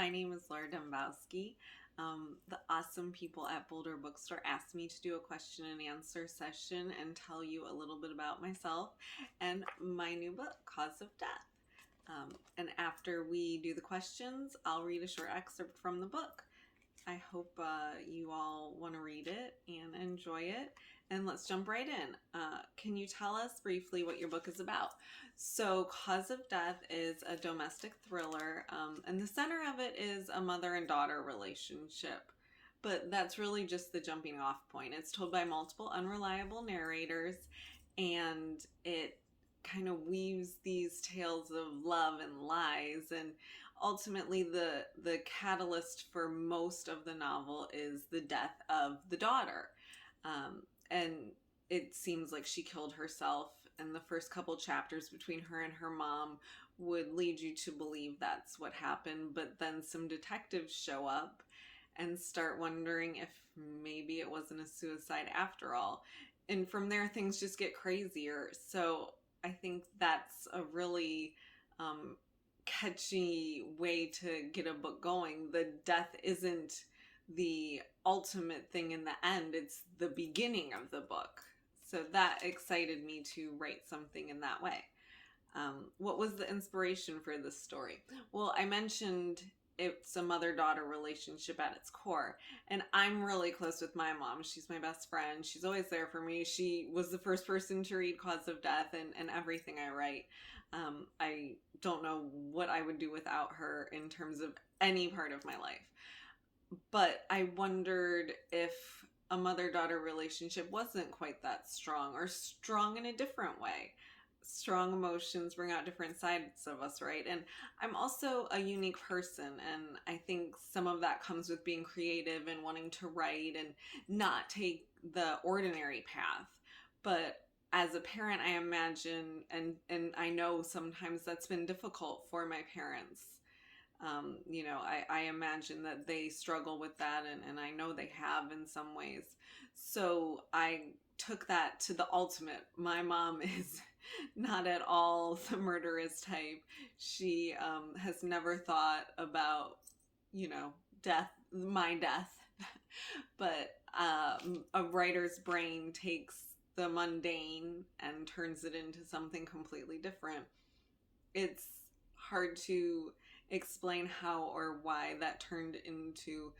My name is Laura Dembowski. The awesome people at Boulder Bookstore asked me to do a question and answer session and tell you a little bit about myself and my new book, Cause of Death. And after we do the questions, I'll read a short excerpt from the book. I hope you all want to read it and enjoy it. And let's jump right in. Can you tell us briefly what your book is about? So, Cause of Death is a domestic thriller, and the center of it is a mother and daughter relationship. But that's really just the jumping off point. It's told by multiple unreliable narrators, and it kind of weaves these tales of love and lies, and ultimately the catalyst for most of the novel is the death of the daughter, and it seems like she killed herself, and the first couple chapters between her and her mom would lead you to believe that's what happened, but then some detectives show up and start wondering if maybe it wasn't a suicide after all, and from there things just get crazier. So I think that's a really catchy way to get a book going. The death isn't the ultimate thing in the end, it's the beginning of the book. So that excited me to write something in that way. What was the inspiration for this story? Well, I mentioned it's a mother-daughter relationship at its core, and I'm really close with my mom. She's my best friend. She's always there for me. She was the first person to read Cause of Death and everything I write. I don't know what I would do without her in terms of any part of my life. But I wondered if a mother-daughter relationship wasn't quite that strong, or strong in a different way. Strong emotions bring out different sides of us, right? And I'm also a unique person, and I think some of that comes with being creative and wanting to write and not take the ordinary path. But as a parent, I imagine, and I know sometimes that's been difficult for my parents. I imagine that they struggle with that, and I know they have in some ways. So I took that to the ultimate. My mom is not at all the murderous type. She has never thought about, death, my death. But a writer's brain takes the mundane and turns it into something completely different. It's hard to explain how or why that turned into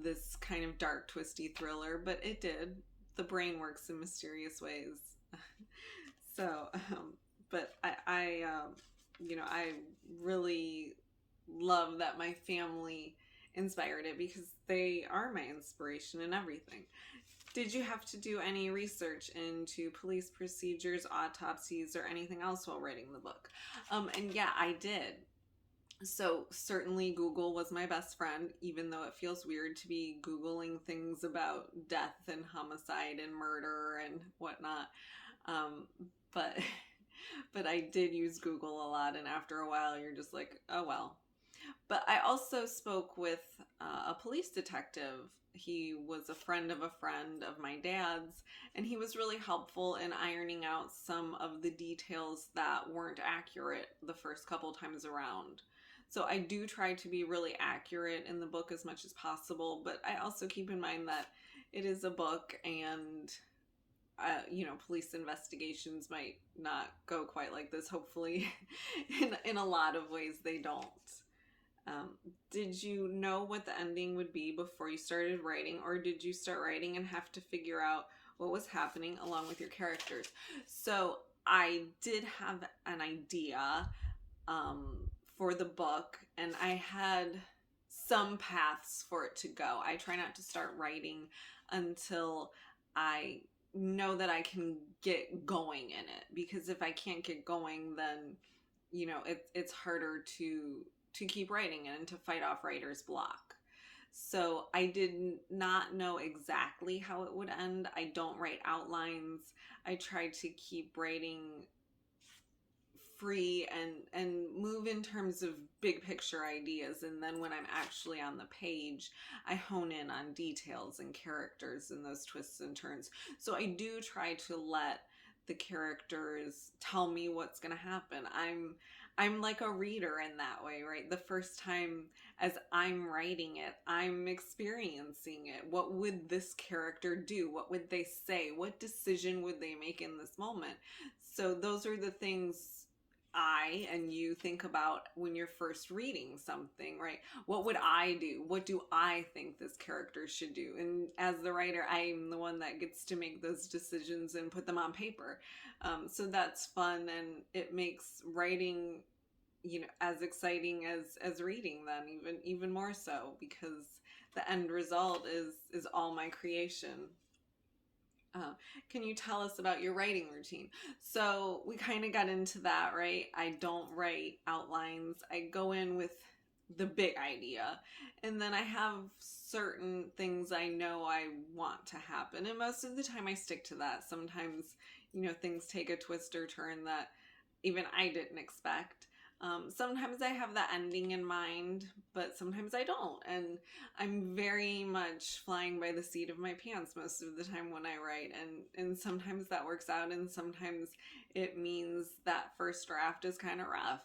this kind of dark, twisty thriller, but it did. The brain works in mysterious ways. So, but I really love that my family inspired it, because they are my inspiration in everything. Did you have to do any research into police procedures, autopsies, or anything else while writing the book? And yeah, I did. So certainly Google was my best friend, even though it feels weird to be Googling things about death and homicide and murder and whatnot. But but I did use Google a lot, and after a while you're just like, oh well. But I also spoke with a police detective. He was a friend of my dad's, and he was really helpful in ironing out some of the details that weren't accurate the first couple times around. So I do try to be really accurate in the book as much as possible, but I also keep in mind that it is a book, and police investigations might not go quite like this. Hopefully, in a lot of ways they don't. Did you know what the ending would be before you started writing, or did you start writing and have to figure out what was happening along with your characters? So I did have an idea for the book, and I had some paths for it to go. I try not to start writing until I know that I can get going in it, because if I can't get going, then it's harder to keep writing and to fight off writer's block. So I did not know exactly how it would end. I don't write outlines. I try to keep writing free and move in terms of big picture ideas, and then when I'm actually on the page, I hone in on details and characters and those twists and turns. So I do try to let the characters tell me what's going to happen. I'm like a reader in that way, right? The first time as I'm writing it, I'm experiencing it. What would this character do? What would they say? What decision would they make in this moment? So those are the things I and you think about when you're first reading something, right? What would I do? What do I think this character should do? And as the writer, I'm the one that gets to make those decisions and put them on paper. So that's fun, and it makes writing, as exciting as reading. Then even more so, because the end result is all my creation. Can you tell us about your writing routine? So we kind of got into that, right? I don't write outlines. I go in with the big idea, and then I have certain things I know I want to happen, and most of the time I stick to that. Sometimes, things take a twist or turn that even I didn't expect. Sometimes I have the ending in mind, but sometimes I don't. And I'm very much flying by the seat of my pants most of the time when I write. And sometimes that works out, and sometimes it means that first draft is kind of rough.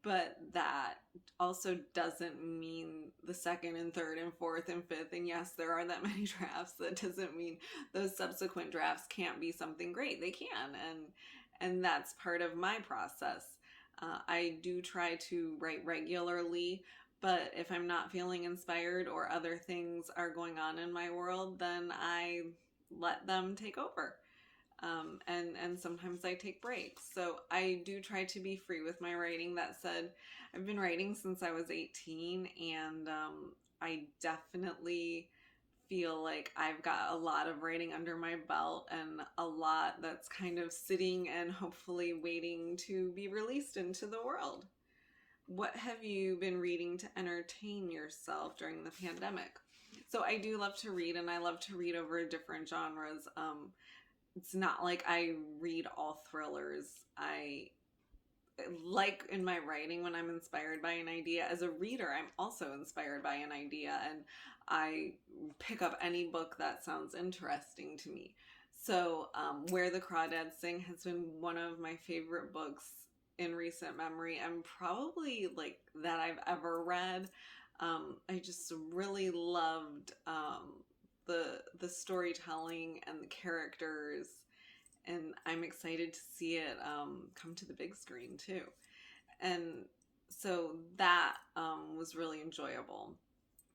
But that also doesn't mean the second and third and fourth and fifth. And yes, there are that many drafts. That doesn't mean those subsequent drafts can't be something great. They can. And that's part of my process. I do try to write regularly, but if I'm not feeling inspired or other things are going on in my world, then I let them take over. And sometimes I take breaks. So I do try to be free with my writing. That said, I've been writing since I was 18, and I definitely feel like I've got a lot of writing under my belt, and a lot that's kind of sitting and hopefully waiting to be released into the world. What have you been reading to entertain yourself during the pandemic? So I do love to read, and I love to read over different genres. It's not like I read all thrillers. I like in my writing, when I'm inspired by an idea, as a reader I'm also inspired by an idea, and I pick up any book that sounds interesting to me. So Where the Crawdads Sing has been one of my favorite books in recent memory, and probably like that I've ever read. I just really loved the storytelling and the characters, and I'm excited to see it come to the big screen too. And so that was really enjoyable.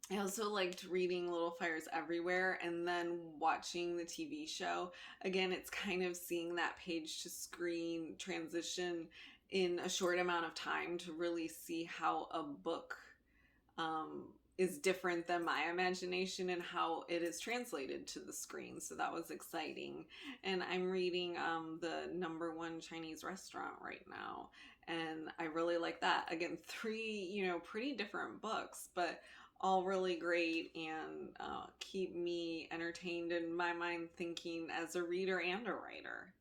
I also liked reading Little Fires Everywhere and then watching the TV show. Again, it's kind of seeing that page to screen transition in a short amount of time to really see how a book is different than my imagination and how it is translated to the screen. So that was exciting. And I'm reading the Number One Chinese Restaurant right now, and I really like that. Again, three, pretty different books, but all really great, and keep me entertained, in my mind, thinking as a reader and a writer.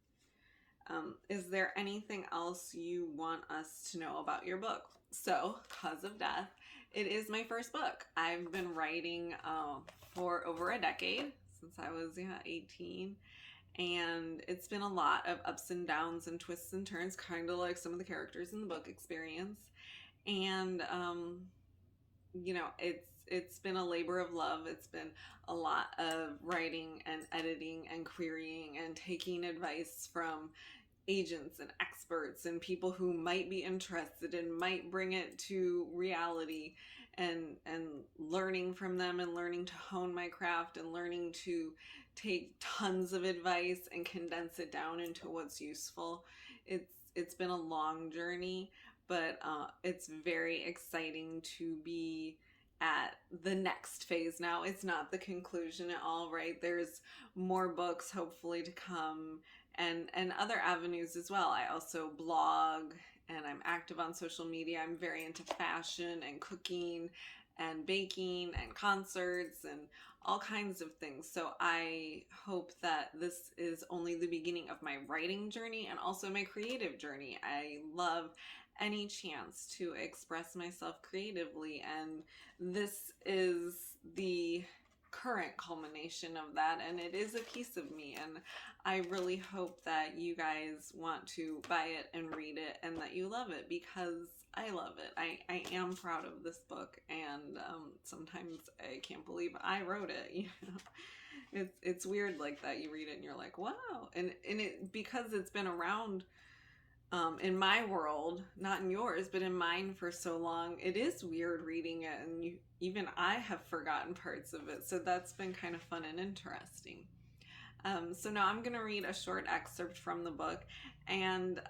Is there anything else you want us to know about your book? So, Cause of Death, it is my first book. I've been writing for over a decade, since I was 18. And it's been a lot of ups and downs and twists and turns, kind of like some of the characters in the book experience. And, it's been a labor of love. It's been a lot of writing and editing and querying and taking advice from agents and experts and people who might be interested and might bring it to reality, and learning from them, and learning to hone my craft, and learning to take tons of advice and condense it down into what's useful. It's been a long journey, but it's very exciting to be at the next phase now. It's not the conclusion at all, right? There's more books hopefully to come, and other avenues as well. I also blog, and I'm active on social media. I'm very into fashion and cooking and baking and concerts and all kinds of things. So I hope that this is only the beginning of my writing journey and also my creative journey. I love any chance to express myself creatively, and this is the current culmination of that, and it is a piece of me, and I really hope that you guys want to buy it and read it and that you love it, because I love it. I am proud of this book, and sometimes I can't believe I wrote it, you know. It's weird like that. You read it and you're like, wow. And it, because it's been around in my world, not in yours, but in mine for so long, it is weird reading it, and even I have forgotten parts of it. So that's been kind of fun and interesting. So now I'm going to read a short excerpt from the book, and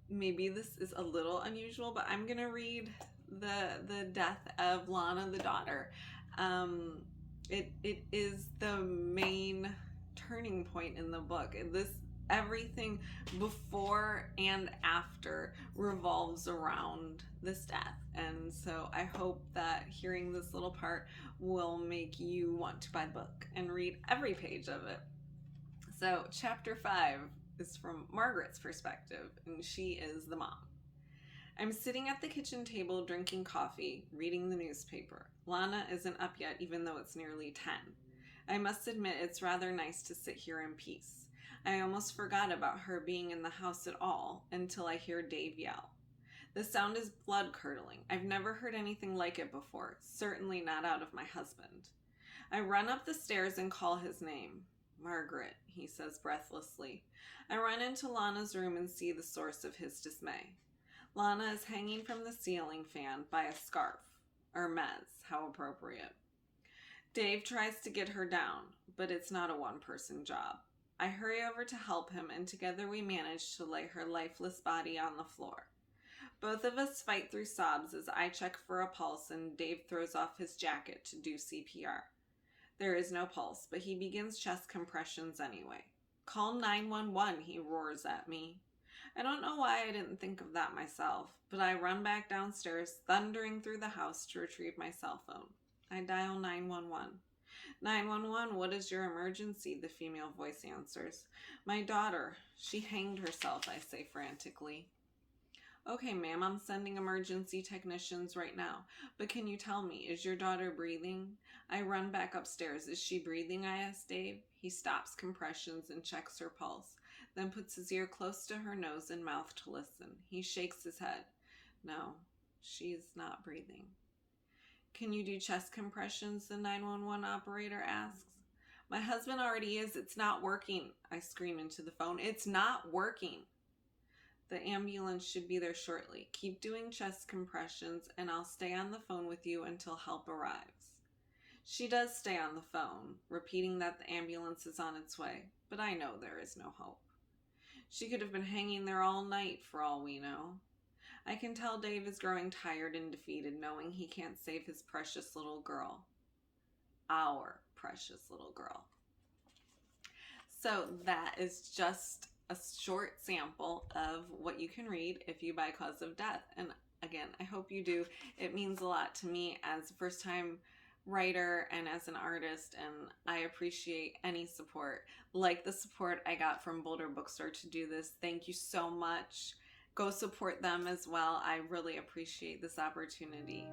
maybe this is a little unusual, but I'm going to read the death of Lana, the daughter. It is the main turning point in the book. Everything before and after revolves around this death. And so I hope that hearing this little part will make you want to buy the book and read every page of it. So chapter 5 is from Margaret's perspective, and she is the mom. I'm sitting at the kitchen table drinking coffee, reading the newspaper. Lana isn't up yet, even though it's nearly 10. I must admit it's rather nice to sit here in peace. I almost forgot about her being in the house at all until I hear Dave yell. The sound is blood-curdling. I've never heard anything like it before, certainly not out of my husband. I run up the stairs and call his name. Margaret, he says breathlessly. I run into Lana's room and see the source of his dismay. Lana is hanging from the ceiling fan by a scarf. Hermes, how appropriate. Dave tries to get her down, but it's not a one-person job. I hurry over to help him, and together we manage to lay her lifeless body on the floor. Both of us fight through sobs as I check for a pulse and Dave throws off his jacket to do CPR. There is no pulse, but he begins chest compressions anyway. Call 911, he roars at me. I don't know why I didn't think of that myself, but I run back downstairs, thundering through the house to retrieve my cell phone. I dial 911. 911, what is your emergency? The female voice answers. My daughter. She hanged herself, I say frantically. Okay, ma'am, I'm sending emergency technicians right now. But can you tell me, is your daughter breathing? I run back upstairs. Is she breathing? I ask Dave. He stops compressions and checks her pulse, then puts his ear close to her nose and mouth to listen. He shakes his head. No, she's not breathing. Can you do chest compressions? The 911 operator asks. My husband already is. It's not working. I scream into the phone. It's not working. The ambulance should be there shortly. Keep doing chest compressions, and I'll stay on the phone with you until help arrives. She does stay on the phone, repeating that the ambulance is on its way, but I know there is no hope. She could have been hanging there all night for all we know. I can tell Dave is growing tired and defeated, knowing he can't save his precious little girl. Our precious little girl. So that is just a short sample of what you can read if you buy Cause of Death. And again, I hope you do. It means a lot to me as a first-time writer and as an artist, and I appreciate any support, like the support I got from Boulder Bookstore to do this. Thank you so much. Go support them as well. I really appreciate this opportunity.